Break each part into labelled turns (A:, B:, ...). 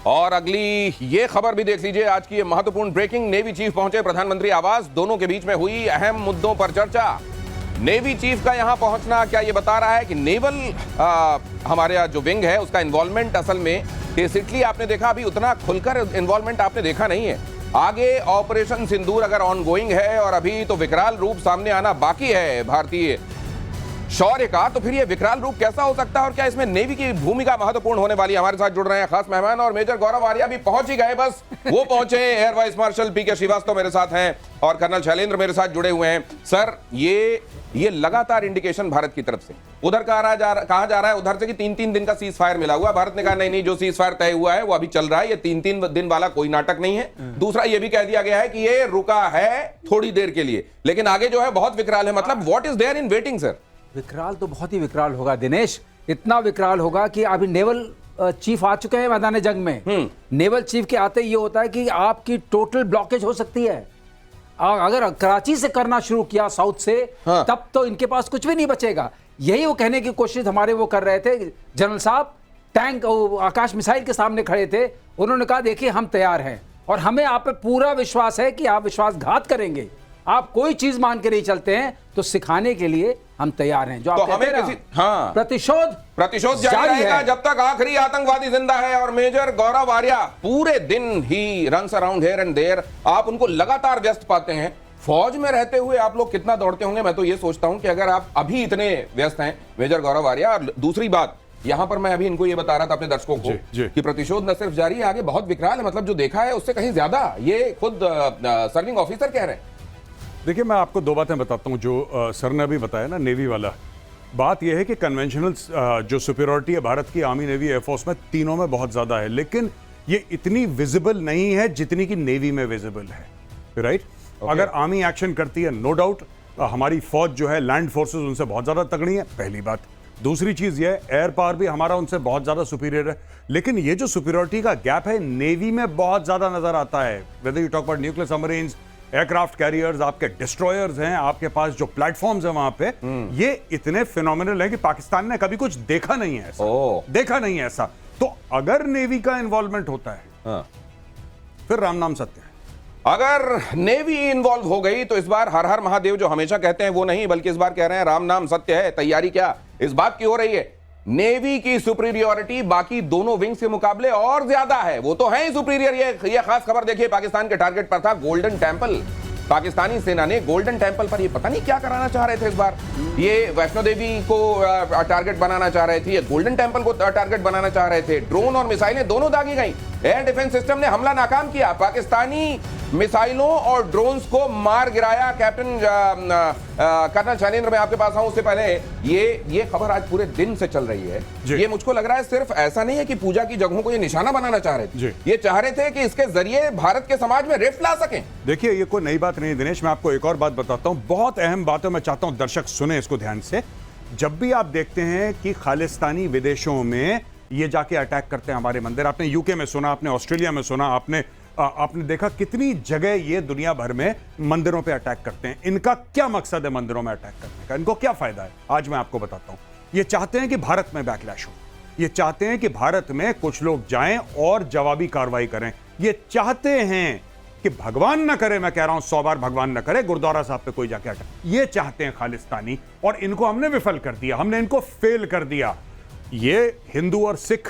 A: और अगली ये खबर भी देख लीजिए, आज की ये महत्वपूर्ण ब्रेकिंग। नेवी चीफ पहुंचे प्रधानमंत्री आवास, दोनों के बीच में हुई अहम मुद्दों पर चर्चा। नेवी चीफ का यहां पहुंचना क्या ये बता रहा है कि नेवल हमारे जो विंग है उसका इन्वॉल्वमेंट असल में बेसिकली आपने देखा अभी उतना खुलकर इन्वॉल्वमेंट आपने देखा नहीं है। आगे ऑपरेशन सिंदूर अगर ऑनगोइंग है और अभी तो विकराल रूप सामने आना बाकी है भारतीय शौर्य का, तो फिर ये विकराल रूप कैसा हो सकता है और क्या इसमें नेवी की भूमिका महत्वपूर्ण होने वाली है? हमारे साथ जुड़ रहे हैं खास मेहमान और मेजर गौरव आर्या भी पहुंच ही गए, बस वो पहुंचे। एयर वाइस मार्शल पीके श्रीवास्तव मेरे साथ हैं और कर्नल शैलेंद्र मेरे साथ जुड़े हुए हैं। सर, ये लगातार इंडिकेशन भारत की तरफ से उधर कहा जा रहा है उधर से कि 3-3 दिन का सीज फायर मिला हुआ। भारत ने कहा नहीं, जो सीज फायर तय हुआ है वो अभी चल रहा है, ये 3-3 दिन वाला कोई नाटक नहीं है। दूसरा ये भी कह दिया गया है कि ये रुका है थोड़ी देर के लिए, लेकिन आगे जो है बहुत विकराल है। मतलब what is there in waiting sir?
B: विकराल तो बहुत ही विकराल होगा दिनेश, इतना विकराल होगा कि अभी नेवल चीफ आ चुके हैं मैदान जंग में। नेवल चीफ के आते ये होता है कि आपकी टोटल ब्लॉकेज हो सकती है। अगर कराची से करना शुरू किया साउथ से, हाँ। तब तो इनके पास कुछ भी नहीं बचेगा। यही वो कहने की कोशिश हमारे वो कर रहे थे जनरल साहब, टैंक आकाश मिसाइल के सामने खड़े थे। उन्होंने कहा देखिए हम तैयार हैं और हमें आप पे पूरा विश्वास है कि आप विश्वासघात करेंगे, आप कोई चीज मान के नहीं चलते हैं, तो सिखाने के लिए हम तैयार हैं। जो
A: तो
B: आप
A: हमें हाँ।
B: प्रतिशोध
A: जारी रहेगा जब तक आखिरी आतंकवादी जिंदा है। और मेजर गौरव आर्या पूरे दिन ही runs around here and there, आप उनको लगातार व्यस्त पाते हैं। फौज में रहते हुए आप लोग कितना दौड़ते होंगे? मैं तो ये सोचता हूं कि अगर आप अभी इतने व्यस्त हैं मेजर गौरव आर्या। और दूसरी बात, यहां पर मैं अभी इनको ये बता रहा था अपने दर्शकों को कि प्रतिशोध न सिर्फ जारी है, आगे बहुत विकराल है। मतलब जो देखा है उससे कहीं ज्यादा, ये खुद सर्विंग ऑफिसर कह रहे हैं।
C: देखिए, मैं आपको दो बातें बताता हूं जो सर ने अभी बताया ना, नेवी वाला। बात यह है कि कन्वेंशनल जो सुपीरियरिटी है भारत की आर्मी, नेवी, एयरफोर्स में, तीनों में बहुत ज्यादा है, लेकिन ये इतनी विजिबल नहीं है जितनी कि नेवी में विजिबल है, राइट? अगर आर्मी एक्शन करती है, नो डाउट हमारी फौज जो है, लैंड फोर्सेस उनसे बहुत ज्यादा तगड़ी है, पहली बात। दूसरी चीज ये, एयर पावर भी हमारा उनसे बहुत ज्यादा सुपीरियर है, लेकिन ये जो सुपीरियरिटी का गैप है नेवी में बहुत ज्यादा नजर आता है। Whether you talk about nuclear submarines, aircraft carriers, आपके डिस्ट्रॉयर्स हैं, आपके पास जो प्लेटफॉर्म्स हैं वहां पे, ये इतने फिनोमिनल हैं कि पाकिस्तान ने कभी कुछ देखा नहीं है ऐसा। देखा नहीं है ऐसा। तो अगर नेवी का इन्वॉल्वमेंट होता है, फिर राम नाम सत्य है।
A: अगर नेवी इन्वॉल्व हो गई तो इस बार हर हर महादेव जो हमेशा कहते हैं वो नहीं, बल्कि इस बार कह रहे हैं राम नाम सत्य है। तैयारी क्या इस बात की हो रही है? नेवी की सुपीरियरिटी बाकी दोनों विंग्स के मुकाबले और ज्यादा है। वो तो है ही सुपीरियर। ये खास खबर देखिए, पाकिस्तान के टारगेट पर था गोल्डन टेंपल। पाकिस्तानी सेना ने गोल्डन टेंपल पर ये पता नहीं क्या कराना चाह रहे थे इस बार। ये वैष्णो देवी को टारगेट बनाना चाह रहे थे, ये गोल्डन टेंपल को टारगेट बनाना चाह रहे थे। ड्रोन और मिसाइलें दोनों दागी गई। एयर डिफेंस सिस्टम ने हमला नाकाम किया, पाकिस्तानी मिसाइलों और ड्रोन्स को मार गिराया। कैप्टन कर्नल शैलेंद्र, मैं आपके पास आऊं उससे पहले ये खबर आज पूरे दिन से चल रही है। ये मुझको लग रहा है सिर्फ ऐसा नहीं है कि पूजा की जगहों को ये निशाना बनाना चाह रहे थे, ये चाह रहे थे कि इसके जरिए भारत के समाज में रिफ्ट ला सकें।
C: देखिए, ये कोई नई बात नहीं दिनेश, मैं आपको एक और बात बताता हूं, बहुत अहम बात है, मैं चाहता हूं दर्शक सुने इसको ध्यान से। जब भी आप देखते हैं कि खालिस्तानी विदेशों में ये जाके अटैक करते हैं हमारे मंदिर, आपने यूके में सुना, आपने ऑस्ट्रेलिया में सुना, आपने देखा कितनी जगह ये दुनिया भर में मंदिरों पे अटैक करते हैं। इनका क्या मकसद है मंदिरों में अटैक करने का? इनको क्या फायदा है? आज मैं आपको बताता हूं। ये चाहते हैं कि भारत में बैकलैश हो, ये चाहते हैं कि भारत में कुछ लोग जाएं और जवाबी कार्रवाई करें। ये चाहते हैं कि भगवान ना करे, मैं कह रहा हूं 100 बार भगवान ना करे, गुरुद्वारा साहब पे कोई जाके अटैक। ये चाहते हैं खालिस्तानी, और इनको हमने विफल कर दिया, हमने इनको फेल कर दिया। ये हिंदू और सिख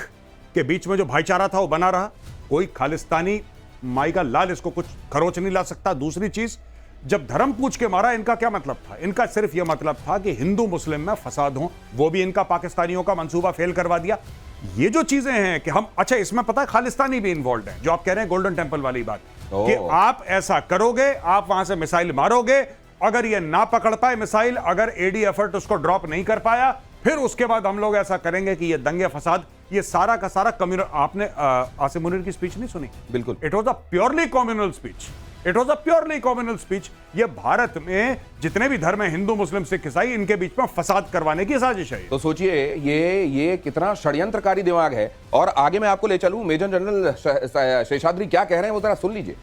C: के बीच में जो भाईचारा था वो बना रहा। कोई खालिस्तानी माई का लाल इसको कुछ खरोच नहीं ला सकता। दूसरी चीज, जब धर्म पूछ के मारा, इनका क्या मतलब था? इनका सिर्फ यह मतलब था कि हिंदू मुस्लिम में फसाद हो, वो भी इनका पाकिस्तानियों का मंसूबा फेल करवा दिया। ये जो चीजें हैं कि हम, अच्छा इसमें पता है खालिस्तानी भी इन्वॉल्व है, जो आप कह रहे हैं गोल्डन टेंपल वाली बात, कि आप ऐसा करोगे, आप वहां से मिसाइल मारोगे, अगर ये ना पकड़ पाए मिसाइल, अगर एडी एफर्ट उसको ड्रॉप नहीं कर पाया, फिर उसके बाद हम लोग ऐसा करेंगे कि ये दंगे फसाद, ये सारा का सारा कम्युनल। आपने आसिम मुनीर की स्पीच नहीं सुनी?
A: बिल्कुल,
C: it was a purely communal speech, it was a purely communal speech. ये भारत में जितने भी धर्म है, हिंदू, मुस्लिम, सिख, ईसाई, इनके बीच में फसाद करवाने की साजिश है।
A: तो सोचिए ये कितना षड्यंत्रकारी दिमाग है। और आगे मैं आपको ले चलूं, मेजर जनरल शेषाद्री क्या कह रहे हैं वो जरा सुन लीजिए।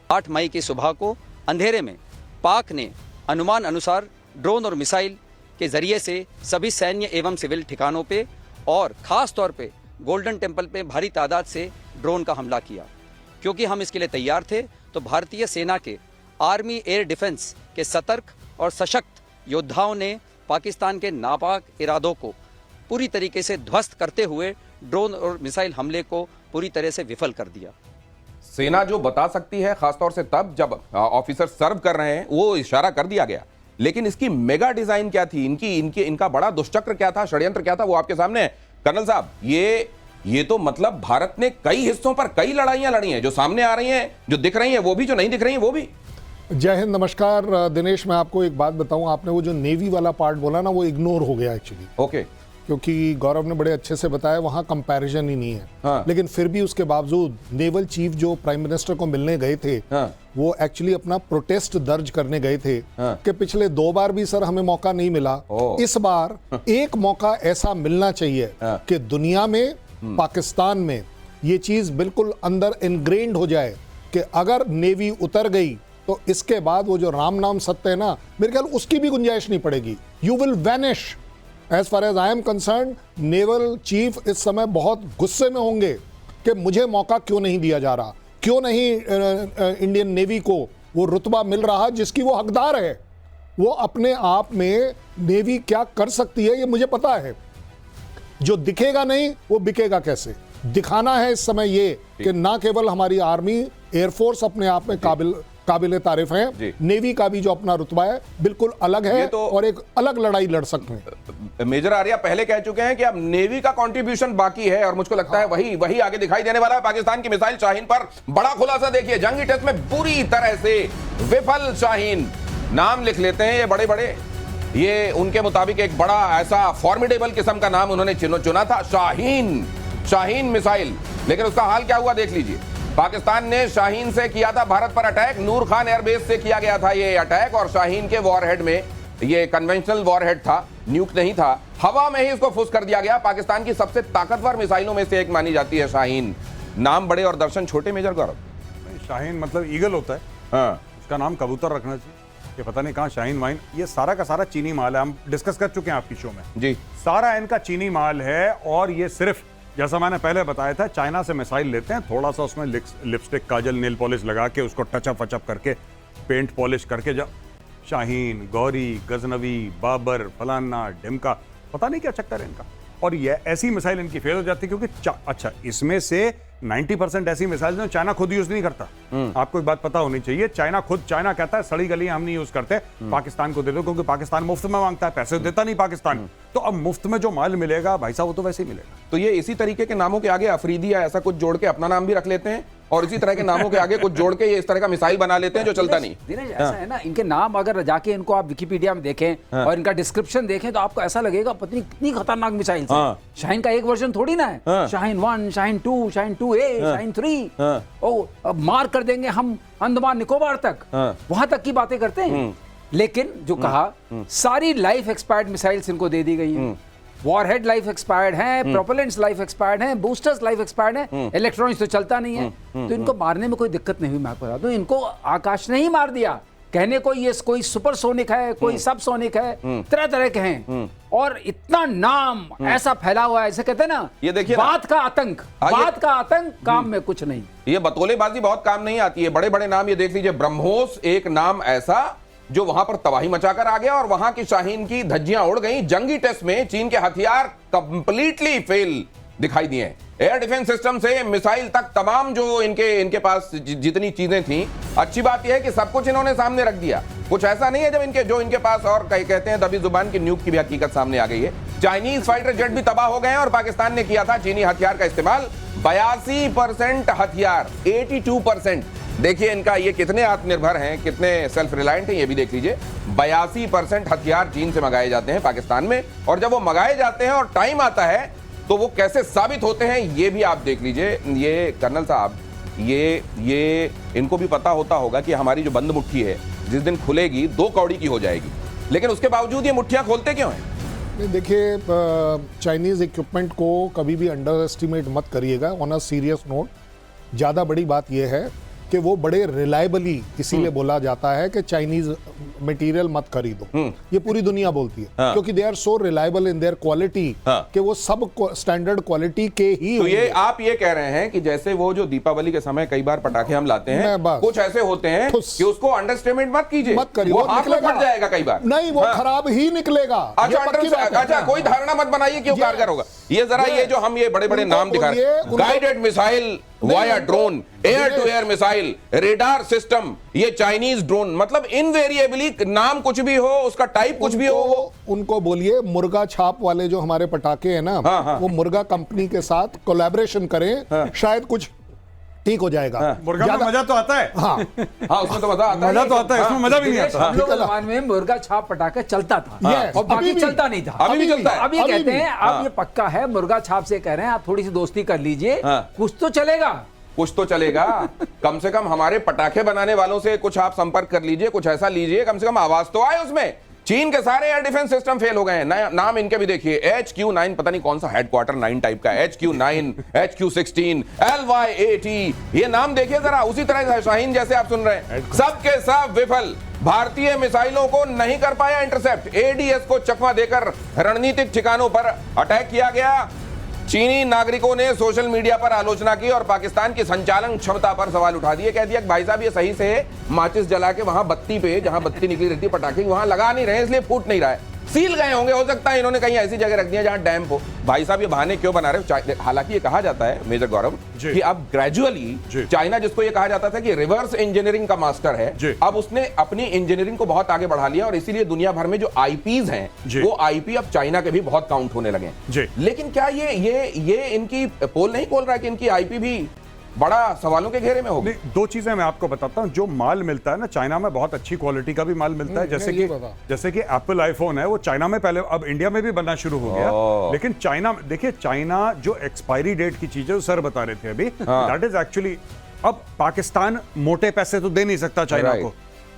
D: 8 मई की सुबह को अंधेरे में पाक ने अनुमान अनुसार ड्रोन और मिसाइल के जरिए से सभी सैन्य एवं सिविल ठिकानों पे और खास तौर पे गोल्डन टेम्पल पे भारी तादाद से ड्रोन का हमला किया। क्योंकि हम इसके लिए तैयार थे, तो भारतीय सेना के आर्मी एयर डिफेंस के सतर्क और सशक्त योद्धाओं ने पाकिस्तान के नापाक इरादों को पूरी तरीके से ध्वस्त करते हुए ड्रोन और मिसाइल हमले को पूरी तरह से विफल कर दिया।
A: सेना जो बता सकती है, खासतौर से तब जब ऑफिसर सर्व कर रहे हैं, वो इशारा कर दिया गया। लेकिन इसकी मेगा डिजाइन क्या थी, इनका बड़ा दुष्चक्र क्या था, षड्यंत्र क्या था, वो आपके सामने है। कर्नल साहब, ये तो मतलब भारत ने कई हिस्सों पर कई लड़ाइयां लड़ी हैं, जो सामने आ रही हैं, जो दिख रही हैं वो भी, जो नहीं दिख रही हैं वो भी।
E: जय हिंद, नमस्कार दिनेश। मैं आपको एक बात बताऊं, आपने वो जो नेवी वाला पार्ट बोला ना, वो इग्नोर हो गया एक्चुअली।
A: ओके।
E: क्योंकि गौरव ने बड़े अच्छे से बताया, वहां कंपैरिजन ही नहीं है।
A: हाँ।
E: लेकिन फिर भी उसके बावजूद नेवल चीफ जो प्राइम मिनिस्टर को मिलने गए थे,
A: हाँ।
E: वो एक्चुअली अपना प्रोटेस्ट दर्ज करने गए थे।
A: हाँ।
E: कि पिछले 2 बार भी सर हमें मौका नहीं मिला, इस बार एक मौका ऐसा मिलना चाहिए
A: हाँ।
E: कि दुनिया में, पाकिस्तान में ये चीज बिल्कुल अंदर इनग्रेन्ड हो जाए कि अगर नेवी उतर गई तो इसके बाद वो जो राम नाम सत्य है ना, मेरे ख्याल उसकी भी गुंजाइश नहीं पड़ेगी। You will vanish. As far as I am concerned, naval chief इस समय बहुत गुस्से में होंगे कि मुझे मौका क्यों नहीं दिया जा रहा, क्यों नहीं इंडियन नेवी को वो रुतबा मिल रहा जिसकी वो हकदार है। वो अपने आप में नेवी क्या कर सकती है ये मुझे पता है। जो दिखेगा नहीं वो बिकेगा कैसे, दिखाना है इस समय ये कि ना केवल हमारी आर्मी एयरफोर्स अपने आप में काबिल तारीफ है, नेवी का भी जो अपना रुतबा है बिल्कुल अलग है तो और एक अलग लड़ाई लड़ सकते हैं।
A: मेजर आर्या पहले कह चुके हैं कि अब नेवी का कंट्रीब्यूशन बाकी है और मुझको लगता है वही आगे दिखाई देने वाला है। पाकिस्तान की मिसाइल शाहीन पर बड़ा खुलासा देखिए, जंगी टेस्ट में बुरी तरह से विफल शाहीन। नाम लिख लेते हैं ये बड़े बड़े, ये उनके मुताबिक एक बड़ा ऐसा फॉर्मिडेबल किस्म का नाम उन्होंने चुना था, शाहीन मिसाइल। लेकिन उसका हाल क्या हुआ देख लीजिए। पाकिस्तान ने शाहीन से किया था भारत पर अटैक, नूर खान एयरबेस से किया गया था ये अटैक, और शाहीन के वॉरहेड में, ये कन्वेंशनल वॉरहेड था, न्यूक नहीं था, हवा में ही इसको फुस कर दिया गया। पाकिस्तान की सबसे ताकतवर मिसाइलों में से एक मानी जाती है शाहीन। नाम बड़े और दर्शन छोटे मेजर गौरव।
C: शाहीन मतलब ईगल होता है,
A: हाँ।
C: उसका नाम कबूतर रखना चाहिए। ये पता नहीं कहाँ शाहीन वाइन, ये सारा का सारा चीनी माल है। हम डिस्कस कर चुके हैं आपकी शो में
A: जी,
C: सारा इनका चीनी माल है। और ये सिर्फ जैसा मैंने पहले बताया था, चाइना से मिसाइल लेते हैं, थोड़ा सा उसमें लिपस्टिक, काजल, नेल पॉलिश लगा के उसको टचअप वचअप करके, पेंट पॉलिश करके, जब शाहीन, गौरी, गजनवी, बाबर, फलाना, ढिमका, पता नहीं क्या चक्कर है इनका। और ये ऐसी मिसाइल इनकी फेल हो जाती है क्योंकि अच्छा, इसमें से 90% ऐसी मिसाइल जो चाइना खुद यूज नहीं करता। आपको एक बात पता होनी चाहिए, चाइना कहता है सड़ी गली हम नहीं यूज करते, पाकिस्तान को दे दो, क्योंकि पाकिस्तान मुफ्त में मांगता है, पैसे देता नहीं पाकिस्तान। तो अब मुफ्त में जो माल मिलेगा भाई साहब, वो तो वैसे ही मिलेगा।
A: तो ये इसी तरीके के नामों के आगे अफरीदी या ऐसा कुछ जोड़ के अपना नाम भी रख लेते हैं, और इसी तरह के नामों के आगे कुछ जोड़ के ये इस तरह का मिसाइल बना लेते हैं जो चलता नहीं।
B: दिनेश, ऐसा है ना, इनके नाम अगर जाके इनको आप विकिपीडिया में देखें और इनका डिस्क्रिप्शन देखें तो आपको ऐसा लगेगा पत्नी कितनी खतरनाक मिसाइल थी। शाहीन का एक वर्जन थोड़ी ना है, शाहीन 1, शाहीन 2, शाहीन 2A, शाहीन 3। ओ, अब मार कर देंगे हम अंडमान निकोबार तक, वहां तक की बातें करते हैं। लेकिन जो कहा, सारी लाइफ एक्सपायर्ड मिसाइल्स इनको दे दी गई हैं। वॉरहेड लाइफ एक्सपायर्ड है, प्रोपेलेंट्स लाइफ एक्सपायर्ड है, बूस्टर्स लाइफ एक्सपायर्ड है, इलेक्ट्रॉनिक्स तो चलता नहीं है। तो इनको मारने में कोई दिक्कत नहीं हुई। मैं आपको बता दूं, इनको आकाश ने ही मार दिया। कहने को ये कोई सुपरसोनिक है, कोई सबसोनिक है, तरह तरह के हैं, और इतना नाम ऐसा फैला हुआ है, ऐसे कहते हैं ना,
A: ये देखिए
B: बात का आतंक, बात का आतंक, काम में कुछ नहीं।
A: ये बतौलेबाजी बहुत काम नहीं आती है। बड़े बड़े नाम ये देख लीजिए, ब्रह्मोस एक नाम ऐसा जो वहां पर तबाही मचाकर आ गया और वहां की शाहीन की धज्जियां उड़ गई। जंगी टेस्ट में चीन के हथियार कंप्लीटली फेल दिखाई दिए। एयर डिफेंस सिस्टम से मिसाइल तक तमाम जो इनके पास जितनी चीजें थी, अच्छी बात यह है कि सब कुछ इन्होंने सामने रख दिया। कुछ ऐसा नहीं है जब इनके पास, और कहते हैं दबी जुबान की न्यूक की भी हकीकत सामने आ गई है। चाइनीज फाइटर जेट भी तबाह हो गए हैं और पाकिस्तान ने किया था चीनी हथियार का इस्तेमाल। 82% हथियार, 82%। देखिए इनका ये कितने आत्मनिर्भर हैं, कितने सेल्फ रिलायंट हैं, ये भी देख लीजिए। 82% हथियार चीन से मंगाए जाते हैं पाकिस्तान में, और जब वो मंगाए जाते हैं और टाइम आता है तो वो कैसे साबित होते हैं ये भी आप देख लीजिए। ये कर्नल साहब, ये इनको भी पता होगा कि हमारी जो बंद मुट्ठी है जिस दिन खुलेगी 2 कौड़ी की हो जाएगी, लेकिन उसके बावजूद ये मुट्ठियां खोलते क्यों हैं?
E: देखिए, चाइनीज इक्विपमेंट को कभी भी अंडर एस्टिमेट मत करिएगा। ऑन अ सीरियस नोट, ज़्यादा बड़ी बात यह है कि वो बड़े रिलायबली, इसीलिए बोला जाता है कि चाइनीज मटेरियल मत खरीदो। ये पूरी दुनिया बोलती है, क्योंकि they are so reliable in their quality कि वो सब स्टैंडर्ड क्वालिटी के ही
A: तो
E: होंगे।
A: ये आप ये कह रहे हैं कि जैसे वो जो दीपावली के समय कई बार पटाखे हम लाते हैं,
E: मैं बस-
A: कुछ ऐसे होते हैं
E: ठुस।
A: कि उसको अंडरस्टेटमेंट मत कीजिए,
E: मत करिए,
A: वो
E: वो
A: हाथ में
E: निकलेगा।
A: फट जाएगा कई बार।
E: नहीं, वो खराब ही निकलेगा। ये
A: अच्छा,
E: पक्की बात है।
A: अच्छा, कोई धारणा मत बनाइए कि वो
E: ये-
A: कारगर होगा। ये जरा ये जो हम ये बड़े बड़े
E: उनको
A: नाम दिखा रहे
E: बोलिए,
A: हैं,
E: उनको-
A: गाइडेड मिसाइल वाया
E: नहीं,
A: ड्रोन, एयर टू
E: दिनेश-
A: एयर मिसाइल, रेडार सिस्टम, ये चाइनीज ड्रोन, मतलब इनवेरिएबली नाम कुछ भी हो, उसका टाइप कुछ भी हो, वो
E: उनको बोलिए मुर्गा छाप वाले जो हमारे पटाखे हैं ना, वो मुर्गा कंपनी के साथ कोलैबोरेशन करें, शायद कुछ ठीक हो जाएगा।
C: मुर्गा में मजा तो आता है।
E: हाँ,
A: हाँ, उसमें तो मजा आता है।
C: मजा तो आता है, इसमें मजा भी नहीं
B: दिनेश,
C: आता।
B: हम लोग जमाने में मुर्गा छाप पटाखा चलता था
E: Yes,
B: और बाकी
E: अभी भी।
B: चलता नहीं था।
A: अभी भी चलता है।
B: अभी
E: अभी
B: कहते
E: भी।
B: हैं अब ये पक्का है, मुर्गा छाप से कह रहे हैं आप थोड़ी सी दोस्ती कर लीजिए,
A: हाँ।
B: कुछ तो चलेगा।
A: कुछ तो चलेगा। कम से कम हमारे पटाखे बनाने वालों से कुछ आप संपर्क कर लीजिए, कुछ ऐसा लीजिए, कम से कम आवाज तो आए उसमें। चीन के सारे एयर डिफेंस सिस्टम फेल हो गए हैं। नाम इनके भी देखिए, HQ-9, पता नहीं कौन सा हेडक्वार्टर 9 टाइप का, HQ-9, HQ-16, LY-80, ये नाम देखिए जरा। उसी तरह से शाहीन जैसे आप सुन रहे हैं, सबके सब विफल। भारतीय मिसाइलों को नहीं कर पाया इंटरसेप्ट। ADS को चकमा देकर रणनीतिक ठिकानों पर अटैक किया गया। चीनी नागरिकों ने सोशल मीडिया पर आलोचना की और पाकिस्तान की संचालन क्षमता पर सवाल उठा दिए। कह दिया कि भाई साहब ये सही से माचिस जला के वहां बत्ती पे, जहां बत्ती निकली रहती है पटाखे, वहां लगा नहीं रहे, इसलिए फूट नहीं रहा है। सील गए होंगे, हो सकता है इन्होंने कहीं ऐसी जगह रख दिया जहां डैम्प हो। भाई साहब ये बहाने क्यों बना रहे हो? हालांकि ये कहा जाता है मेजर गौरव
C: जी।
A: कि अब ग्रेजुअली चाइना, जिसको ये कहा जाता था कि रिवर्स इंजीनियरिंग का मास्टर है,
C: जी।
A: अब उसने अपनी इंजीनियरिंग को बहुत आगे बढ़ा लिया और इसीलिए दुनिया भर में जो आईपीज हैं,
C: जी।
A: वो आईपी अब चाइना के भी बहुत काउंट होने लगे हैं।
C: जी।
A: लेकिन क्या ये इनकी पोल नहीं खोल रहा है कि इनकी आईपी भी बड़ा सवालों के घेरे में होगी?
C: नहीं, दो चीजें मैं आपको बताता हूं। जो माल मिलता है ना चाइना में, बहुत अच्छी क्वालिटी का भी माल मिलता है। जैसे कि एप्पल आईफोन है, वो चाइना में पहले, अब इंडिया में भी बनना शुरू हो गया। लेकिन चाइना, देखिए चाइना जो एक्सपायरी डेट की चीजें, वो सर बता रहे थे अभी, दैट इज एक्चुअली, अब पाकिस्तान मोटे पैसे तो दे नहीं सकता चाइना को।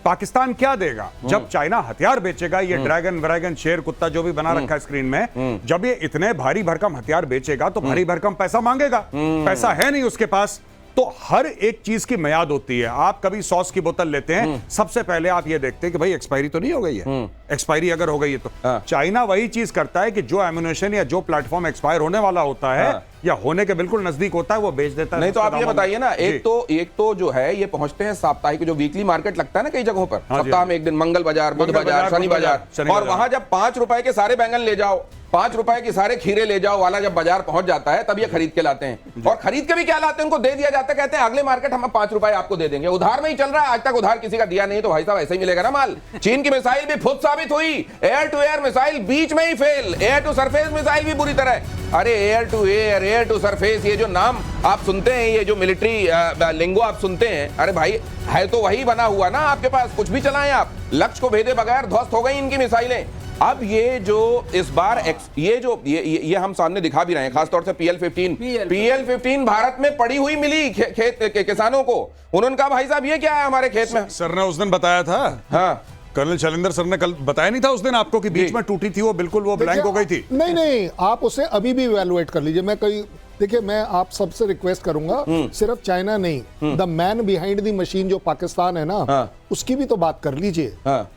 C: पाकिस्तान क्या देगा? जब चाइना हथियार बेचेगा, ये ड्रैगन शेर कुत्ता जो भी बना रखा है स्क्रीन में, जब ये इतने भारी भरकम हथियार बेचेगा तो भारी भरकम पैसा मांगेगा। पैसा है नहीं उसके पास, तो हर एक चीज की मियाद होती है। आप कभी सॉस की बोतल लेते हैं, सबसे पहले आप ये देखते हैं कि भाई एक्सपायरी तो नहीं हो गई है। एक्सपायरी अगर हो गई है तो चाइना वही चीज करता है कि जो एम्यूनेशन या जो प्लेटफॉर्म एक्सपायर होने वाला होता है या होने के बिल्कुल नजदीक होता है, वो बेच देता है।
A: नहीं तो आप ये बताइए ना, एक तो जो है ये पहुंचते हैं साप्ताहिक, जो वीकली मार्केट लगता है ना कई जगहों पर, सप्ताह में एक दिन, मंगल बाजार, बुध बाजार, शनि बाजार, और वहां जब 5 रुपए के सारे बैंगन ले जाओ, 5 रुपए की सारे खीरे ले जाओ वाला जब बाजार पहुंच जाता है, तब ये खरीद के लाते हैं। और खरीद के भी क्या लाते हैं, उनको दे दिया जाता है, कहते हैं अगले मार्केट हम 5 रुपए आपको दे देंगे। उधार में ही चल रहा है, आज तक उधार किसी का दिया नहीं, तो भाई साहब ऐसे ही मिलेगा ना माल। चीन की मिसाइल भी खुद साबित हुई, एयर टू एयर मिसाइल बीच में ही fail, air to surface missile भी बुरी तरह। अरे air to air, air to surface, ये जो नाम आप सुनते हैं, ये जो मिलिट्री लिंगो आप सुनते हैं, अरे भाई है तो वही बना हुआ ना आपके पास, कुछ भी चलाएं आप, लक्ष्य को भेदे बगैर ध्वस्त हो गई इनकी मिसाइलें। अब ये जो इस बार ये हम सामने दिखा भी रहे हैं, खासतौर से PL-15 भारत में पड़ी हुई मिली खेत के किसानों को। उन्होंने कहा भाई साहब ये क्या है हमारे खेत में?
C: सर ने उस दिन बताया था,
A: हाँ,
C: कर्नल शैलेंद्र सर ने कल बताया नहीं था उस दिन आपको कि बीच में टूटी थी वो, बिल्कुल वो ब्लैंक हो गई थी।
E: नहीं, आप उसे अभी भी इवैल्यूएट कर लीजिए। देखिए, मैं आप सबसे रिक्वेस्ट करूंगा, सिर्फ चाइना नहीं, the man behind the machine जो पाकिस्तान है ना, उसकी भी तो बात कर लीजिए।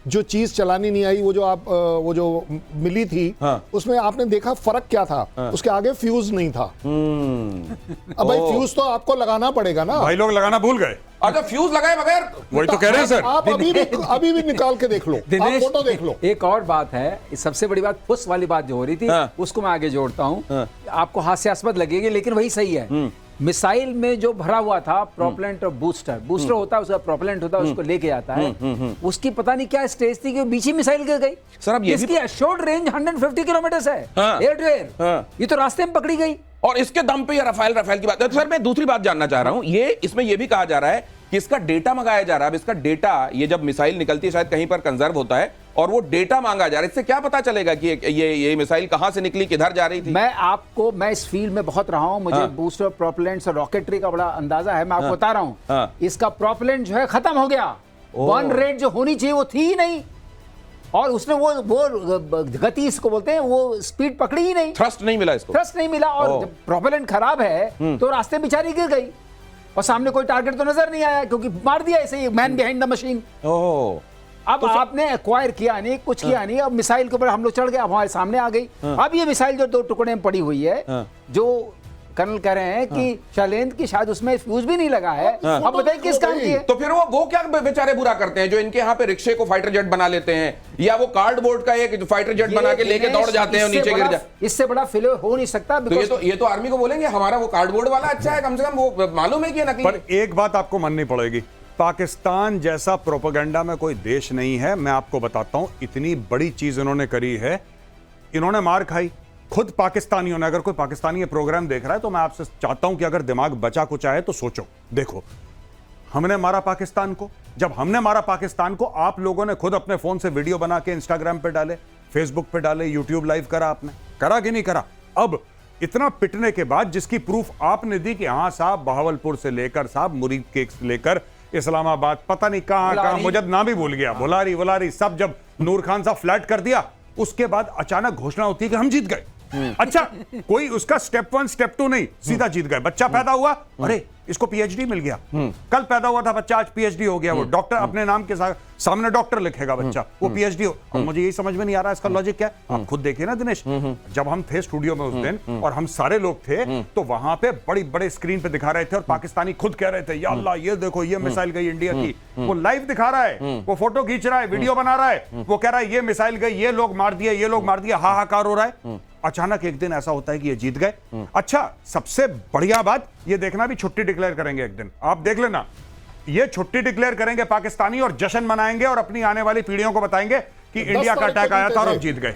E: जो चीज चलानी नहीं आई, वो जो मिली थी, उसमें आपने देखा फर्क क्या था? उसके आगे फ्यूज नहीं था। अब भाई फ्यूज तो आपको लगाना पड़ेगा ना।
C: भाई लोग लगाना भूल गए।
A: अच्छा, फ्यूज लगाए बगैर?
C: वही तो कह रहे हैं सर।
E: आप अभी भी निकाल के देख लो, आप फोटो देख लो।
B: एक और बात है, सबसे बड़ी बात फुस वाली बात जो हो रही थी, उसको मैं आगे जोड़ता हूं। आपको हास्यास्पद लगेगी लेकिन वही सही है। मिसाइल में जो भरा हुआ था प्रोपेलेंट और बूस्टर होता है, उसका प्रोपेलेंट होता है, उसको लेके जाता है। उसकी पता नहीं क्या स्टेज थी कि बीच ही मिसाइल गिर गई।
A: सर, अब ये
B: इसकी एश्योर्ड रेंज 150 किलोमीटर है, एयर टू एयर। ये तो रास्ते में पकड़ी गई
A: और इसके दम पे ये रफाल की बात है। तो सर मैं दूसरी बात जानना चाह रहा हूं, इसमें ये भी कहा जा रहा है कि इसका डेटा मंगाया जा रहा है। अब इसका डेटा, ये जब मिसाइल निकलती है शायद कहीं पर कंजर्व होता है और वो डेटा मांगा जा रहा है। इससे क्या पता चलेगा कि ये मिसाइल कहां से निकली, किधर जा रही थी?
B: मैं इस फील्ड में बहुत रहा हूं, मुझे बूस्टर, प्रोपेलेंट्स और रॉकेटरी का बड़ा अंदाजा है। मैं आपको बता रहा हूं, इसका प्रोपेलेंट जो है खत्म हो गया। बर्न रेट जो होनी चाहिए वो थी ही नहीं, और उसने वो गति इसको बोलते हैं, वो स्पीड पकड़ी ही नहीं,
A: थ्रस्ट नहीं मिला इसको,
B: थ्रस्ट नहीं मिला। और जब प्रोपेलेंट खराब है तो रास्ते बेचारी गिर गई। और सामने कोई टारगेट तो नजर नहीं आया, क्योंकि मार दिया ऐसे ही, मैन बिहाइंड द मशीन।
A: ओह,
B: अब आपने एक्वायर किया नहीं, कुछ किया नहीं, अब मिसाइल के ऊपर हम लोग चढ़ गए, अब हमारे सामने आ गई। अब ये मिसाइल जो 2 टुकड़े में पड़ी हुई है, जो कर्नल कह रहे हैं कि शैलेंद्र की शायद उसमें फ्यूज भी नहीं लगा है, अब बताइए किस काम की है?
A: तो फिर वो क्या बेचारे बुरा करते हैं जो इनके यहाँ पे रिक्शे को फाइटर जेट बना लेते हैं, या वो कार्डबोर्ड का एक फाइटर जेट बना के लेके दौड़ जाते हैं और नीचे गिर जाते।
B: इससे बड़ा फेलियर हो नहीं सकता।
A: तो ये तो आर्मी को बोलेंगे हमारा वो कार्डबोर्ड वाला अच्छा है, कम से कम वो मालूम है कि नकली।
C: पर एक बात आपको माननी पड़ेगी, पाकिस्तान जैसा प्रोपेगेंडा में कोई देश नहीं है। मैं आपको बताता हूं, इतनी बड़ी चीज इन्होंने करी है, इन्होंने मार खाई खुद पाकिस्तानियों ने। अगर कोई पाकिस्तानी ये प्रोग्राम देख रहा है तो मैं आपसे चाहता हूं कि अगर दिमाग बचा कुछ आए तो सोचो। देखो, हमने मारा पाकिस्तान को, जब हमने मारा पाकिस्तान को, आप लोगों ने खुद अपने फोन से वीडियो बना के इंस्टाग्राम पे डाले, फेसबुक पे डाले, यूट्यूब लाइव करा, आपने करा कि नहीं करा? अब इतना पिटने के बाद जिसकी प्रूफ आपने दी कि हाँ साहब, बहावलपुर से लेकर साहब मुरीद केक से लेकर इस्लामाबाद, पता नहीं कहां, मुझे नाम भी भूल गया, बुलारी सब, जब नूर खान साहब फ्लैट कर दिया, उसके बाद अचानक घोषणा होती है कि हम जीत गए। अच्छा, कोई उसका स्टेप 1 स्टेप 2 नहीं, सीधा जीत गए। बच्चा पैदा हुआ, अरे इसको पीएचडी मिल गया। कल पैदा हुआ था बच्चा, आज पीएचडी हो गया। वो डॉक्टर अपने नाम के सामने डॉक्टर लिखेगा बच्चा, वो पीएचडी हो। अब मुझे यही समझ में नहीं आ रहा इसका लॉजिक क्या है। आप खुद देखिए ना दिनेश, जब हम थे स्टूडियो में उस दिन और हम सारे लोग थे, तो वहां पे बड़ी बड़े स्क्रीन पे दिखा रहे थे और पाकिस्तानी खुद कह रहे थे, या अल्लाह ये देखो ये मिसाइल गई इंडिया की। वो लाइव दिखा रहा है, वो फोटो खींच रहा है, वीडियो बना रहा है, वो कह रहा है ये मिसाइल गई, ये लोग मार दिए, ये लोग मार दिया, हाहाकार हो रहा है। अचानक एक दिन ऐसा होता है कि ये जीत गए। अच्छा, सबसे बढ़िया बात ये देखना, भी छुट्टी डिक्लेयर करेंगे एक दिन, आप देख लेना, ये छुट्टी डिक्लेयर करेंगे पाकिस्तानी और जश्न मनाएंगे और अपनी आने वाली पीढ़ियों को बताएंगे कि इंडिया का अटैक आया था और हम जीत गए।